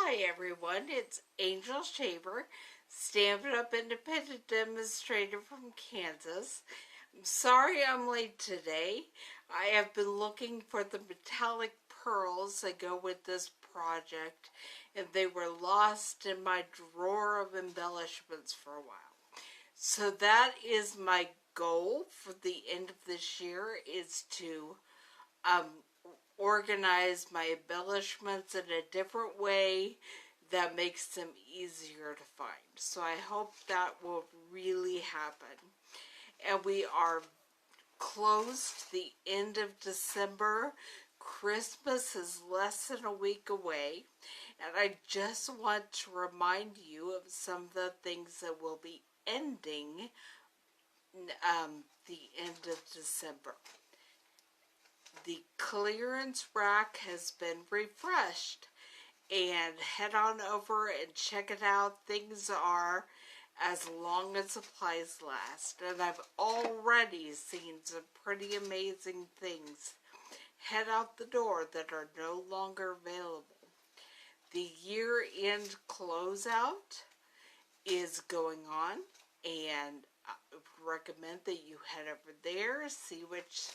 Hi everyone, it's Angel Shaver, Stampin' Up Independent Demonstrator from Kansas. I'm sorry I'm late today. I have been looking for the metallic pearls that go with this project, and they were lost in my drawer of embellishments for a while. So that is my goal for the end of this year, is to organize my embellishments in a different way that makes them easier to find. So I hope that will really happen. And we are close to the end of December. Christmas is less than a week away, and I just want to remind you of some of the things that will be ending the end of December. The clearance rack has been refreshed, and head on over and check it out. Things are as long as supplies last, and I've already seen some pretty amazing things head out the door that are no longer available. The year-end closeout is going on, and I would recommend that you head over there, see which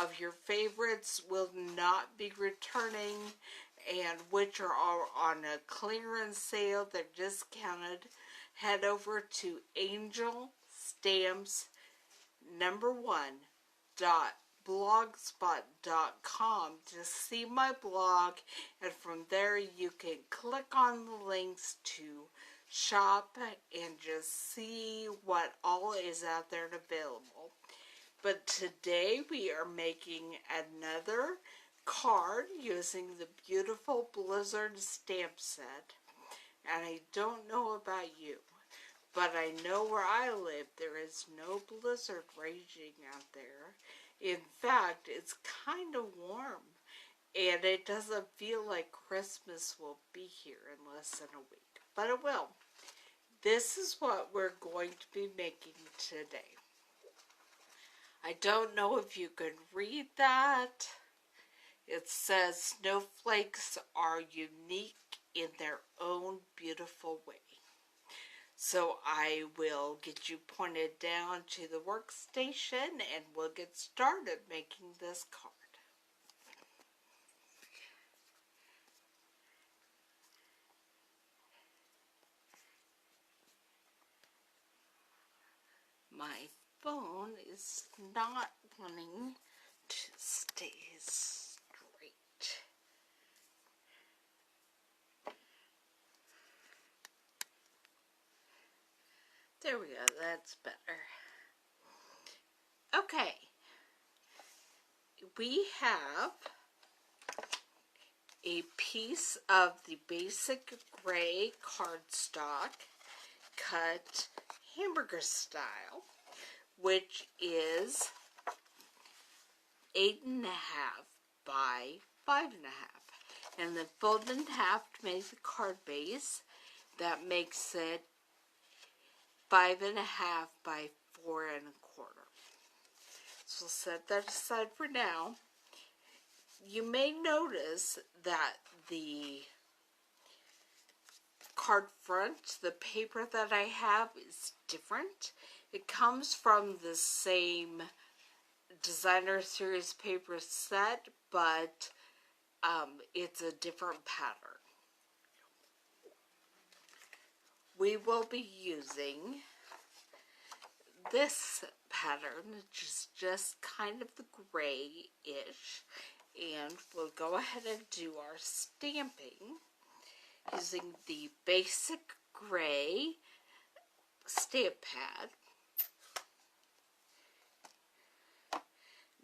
of your favorites will not be returning and which are all on a clearance sale. They're discounted. Head over to angelstamps1.blogspot.com to see my blog, and from there you can click on the links to shop and just see what all is out there and available. But today we are making another card using the beautiful Blizzard stamp set. And I don't know about you, but I know where I live there is no blizzard raging out there. In fact, it's kind of warm, and it doesn't feel like Christmas will be here in less than a week. But it will. This is what we're going to be making today. I don't know if you can read that. It says snowflakes are unique in their own beautiful way. So I will get you pointed down to the workstation and we'll get started making this card. My phone is not wanting to stay straight. There we go, that's better. Okay, we have a piece of the basic gray cardstock cut hamburger style, which is 8.5 by 5.5, and then fold in half to make the card base. That makes it 5.5 by 4.25. So we'll set that aside for now. You may notice that the card front, the paper that I have, is different. It comes from the same designer series paper set, but it's a different pattern. We will be using this pattern, which is just kind of the gray-ish, and we'll go ahead and do our stamping using the basic gray stamp pad.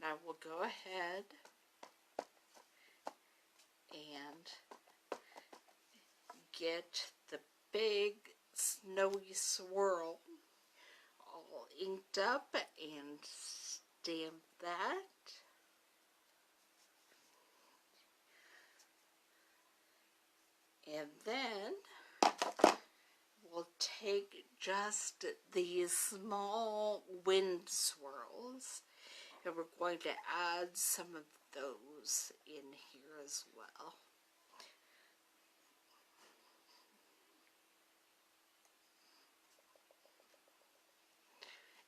Now we'll go ahead and get the big snowy swirl all inked up and stamp that. And then we'll take just these small wind swirls, and we're going to add some of those in here as well.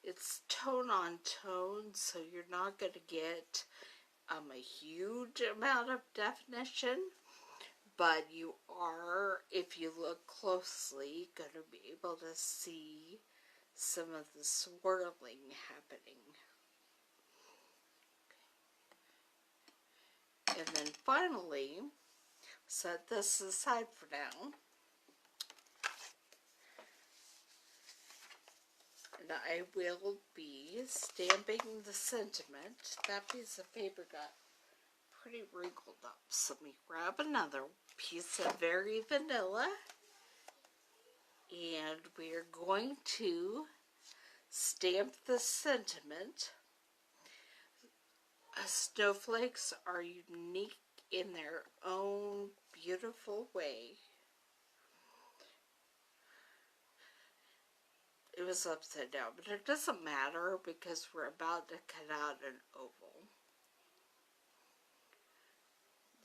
It's tone on tone, so you're not going to get a huge amount of definition, but you are, if you look closely, going to be able to see some of the swirling happening. And then finally, set this aside for now. And I will be stamping the sentiment. That piece of paper got pretty wrinkled up. So let me grab another piece of Very Vanilla. And we're going to stamp the sentiment. Snowflakes are unique in their own beautiful way. It was upside down, but it doesn't matter because we're about to cut out an oval.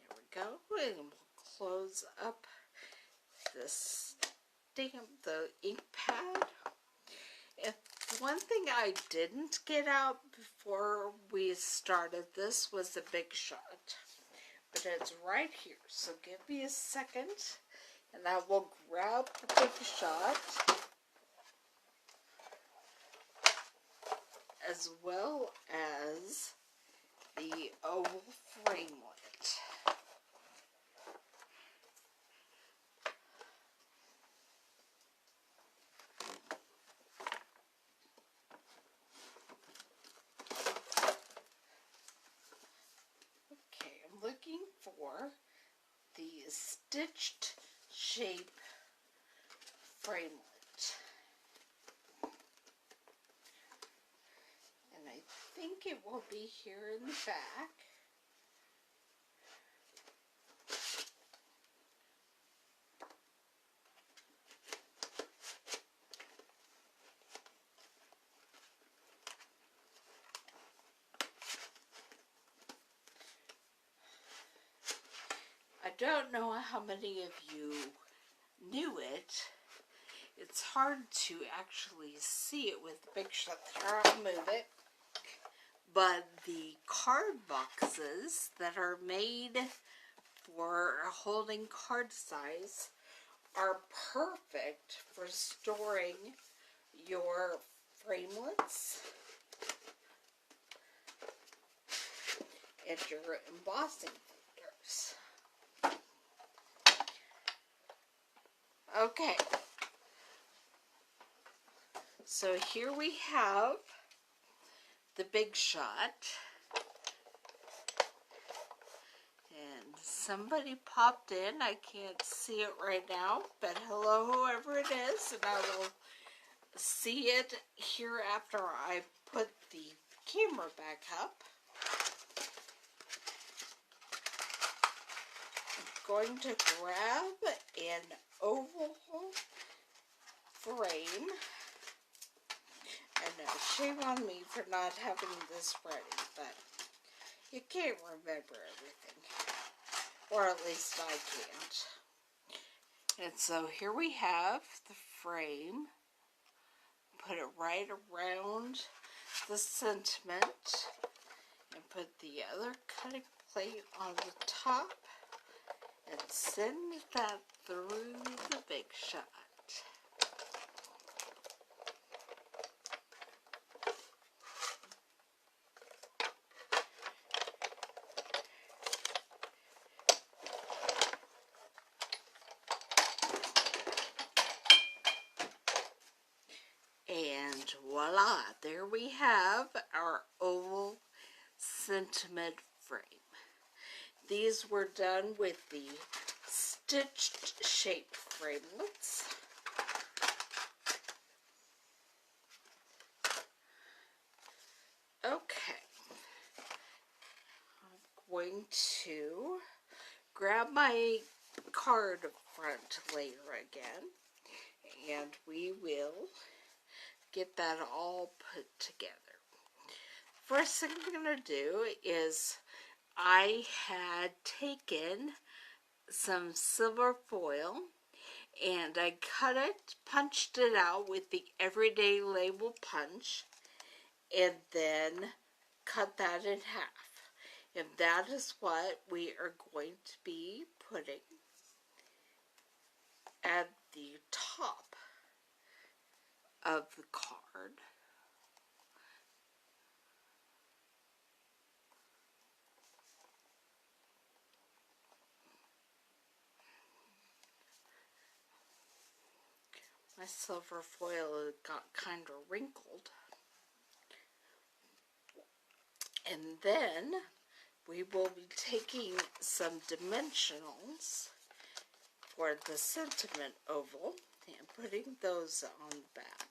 There we go. And we'll close up this stamp, the ink pad. And one thing I didn't get out before we started this was the Big Shot. But it's right here, so give me a second and I will grab the Big Shot as well as the oval framelit. Okay, I'm looking for the stitched shape framelit. And I think it will be here in the back. I don't know how many of you knew it. It's hard to actually see it with the Big Shot there. I'll move it. But the card boxes that are made for holding card size are perfect for storing your framelits and your embossing folders. Okay, so here we have the Big Shot, and somebody popped in. I can't see it right now, but hello, whoever it is, and I will see it here after I put the camera back up. I'm going to grab an oval frame. I know, shame on me for not having this ready, but you can't remember everything. Or at least I can't. And so here we have the frame. Put it right around the sentiment. And put the other cutting plate on the top. And send that through the Big Shot. And voila, there we have our oval sentiment frame. These were done with the stitched shape framelits. Okay, I'm going to grab my card front layer again, and we will get that all put together. First thing I'm going to do is I had taken some silver foil and I cut it, punched it out with the Everyday Label punch, and then cut that in half. And that is what we are going to be putting at the top of the card. My silver foil got kind of wrinkled. And then we will be taking some dimensionals for the sentiment oval and putting those on the back.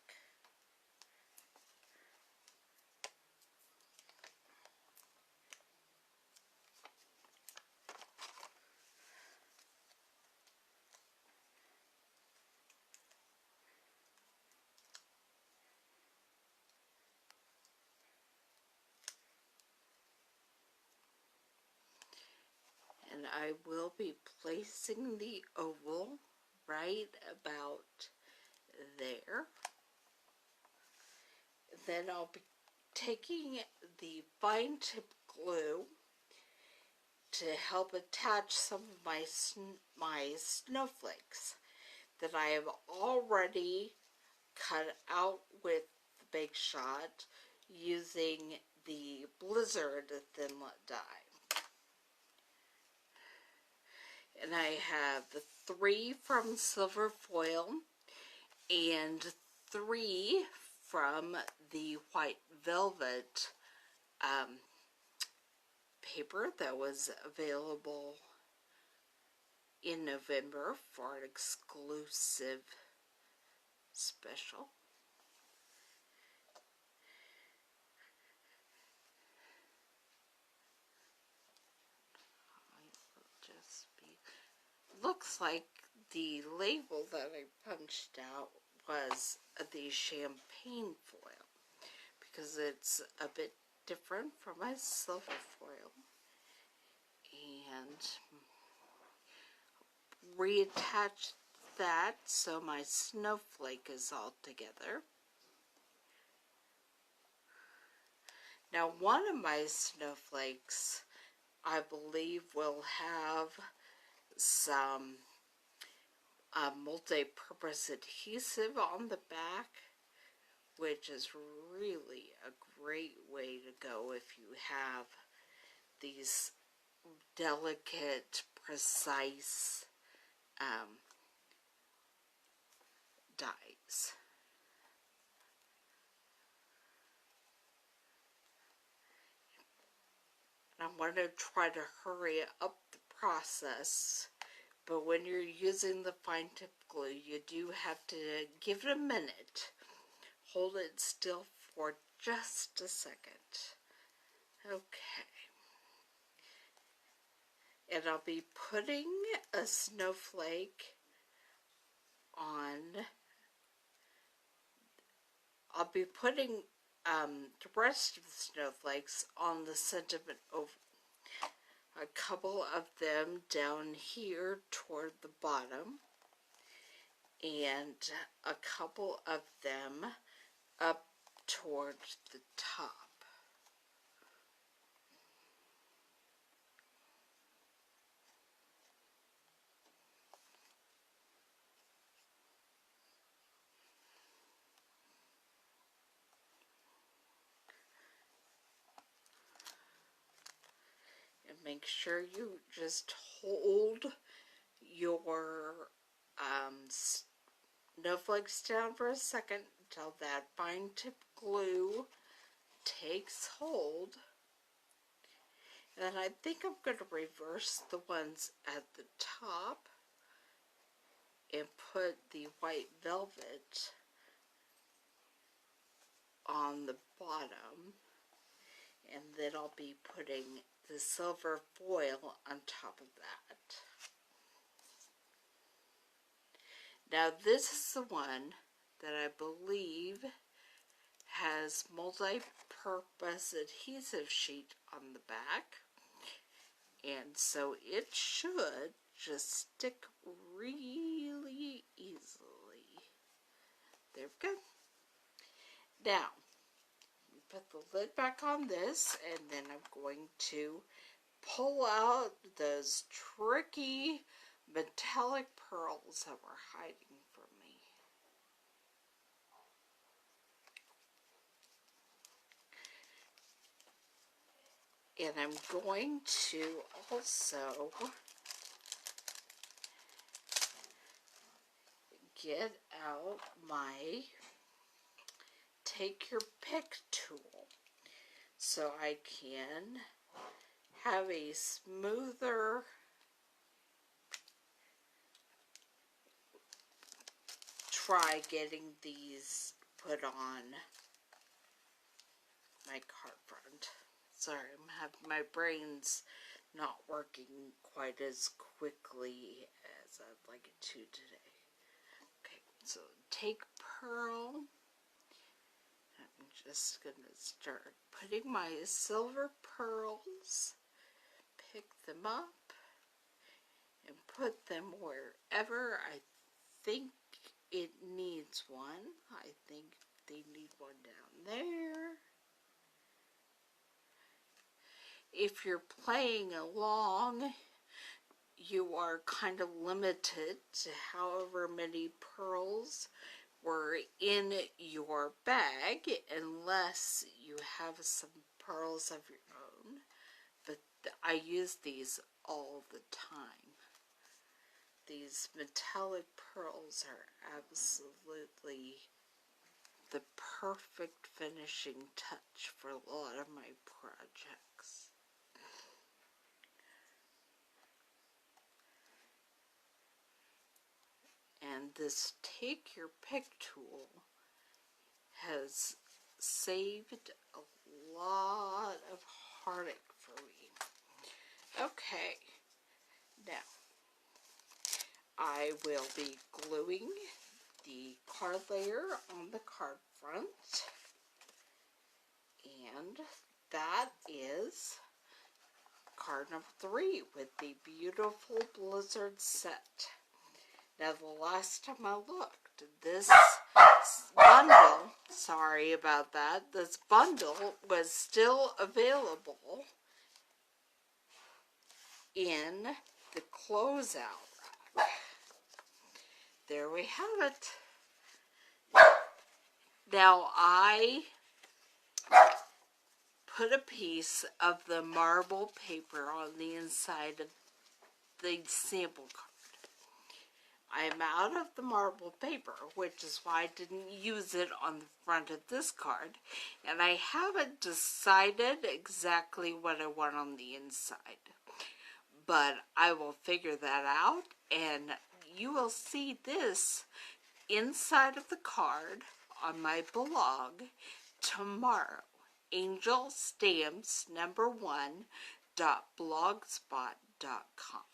And I will be placing the oval right about there. Then I'll be taking the fine tip glue to help attach some of my snowflakes that I have already cut out with the Bake Shot using the Blizzard Thinlit die. And I have 3 from Silver Foil and 3 from the White Velvet paper that was available in November for an exclusive special. Looks like the label that I punched out was the champagne foil because it's a bit different from my silver foil. And reattach that so my snowflake is all together. Now one of my snowflakes I believe will have some multi-purpose adhesive on the back, which is really a great way to go if you have these delicate, precise dies. And I'm going to try to hurry up the process, but when you're using the fine tip glue, you do have to give it a minute. Hold it still for just a second. Okay. And I'll be putting a snowflake on. I'll be putting the rest of the snowflakes on the sentiment oval. A couple of them down here toward the bottom, and a couple of them up toward the top. And make sure you just hold your snowflakes down for a second until that fine tip glue takes hold. And then I think I'm going to reverse the ones at the top and put the white velvet on the bottom, and then I'll be putting the silver foil on top of that. Now this is the one that I believe has multi-purpose adhesive sheet on the back, and so it should just stick really easily. There we go. Now, put the lid back on this, and then I'm going to pull out those tricky metallic pearls that were hiding from me. And I'm going to also get out my take your pick tool so I can have a smoother try getting these put on my card front. Sorry, my brain's not working quite as quickly as I'd like it to today. Okay, so take pearl. I'm just going to start putting my silver pearls, pick them up, and put them wherever I think it needs one. I think they need one down there. If you're playing along, you are kind of limited to however many pearls were in your bag, unless you have some pearls of your own. But I use these all the time. These metallic pearls are absolutely the perfect finishing touch for a lot of my projects. And this take your pick tool has saved a lot of heartache for me. Okay, now I will be gluing the card layer on the card front, and that is card number 3 with the beautiful Blizzard set. Now, the last time I looked, this bundle, sorry about that, this bundle was still available in the closeout rack. There we have it. Now, I put a piece of the marble paper on the inside of the sample card. I'm out of the marble paper, which is why I didn't use it on the front of this card, and I haven't decided exactly what I want on the inside. But I will figure that out, and you will see this inside of the card on my blog tomorrow. angelstamps1.blogspot.com.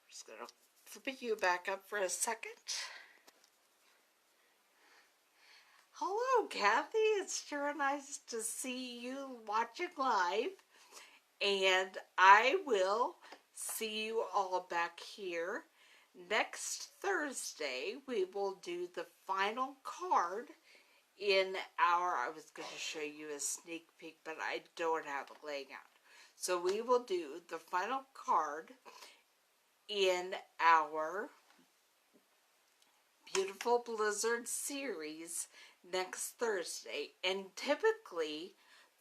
Just going to flip you back up for a second. Hello, Kathy. It's sure nice to see you watching live. And I will see you all back here next Thursday. We will do the final card in our, I was going to show you a sneak peek, but I don't have it laying out. So we will do the final card in our Beautiful Blizzard series next Thursday. And typically,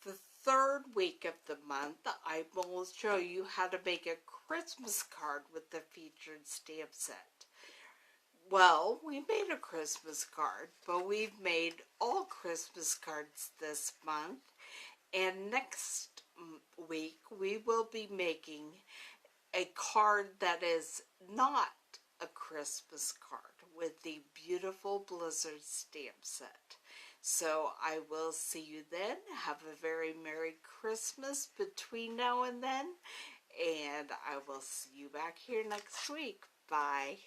the third week of the month, I will show you how to make a Christmas card with the featured stamp set. Well, we made a Christmas card, but we've made all Christmas cards this month. And next week, we will be making a card that is not a Christmas card with the beautiful Blizzard stamp set. So I will see you then. Have a very Merry Christmas between now and then. And I will see you back here next week. Bye.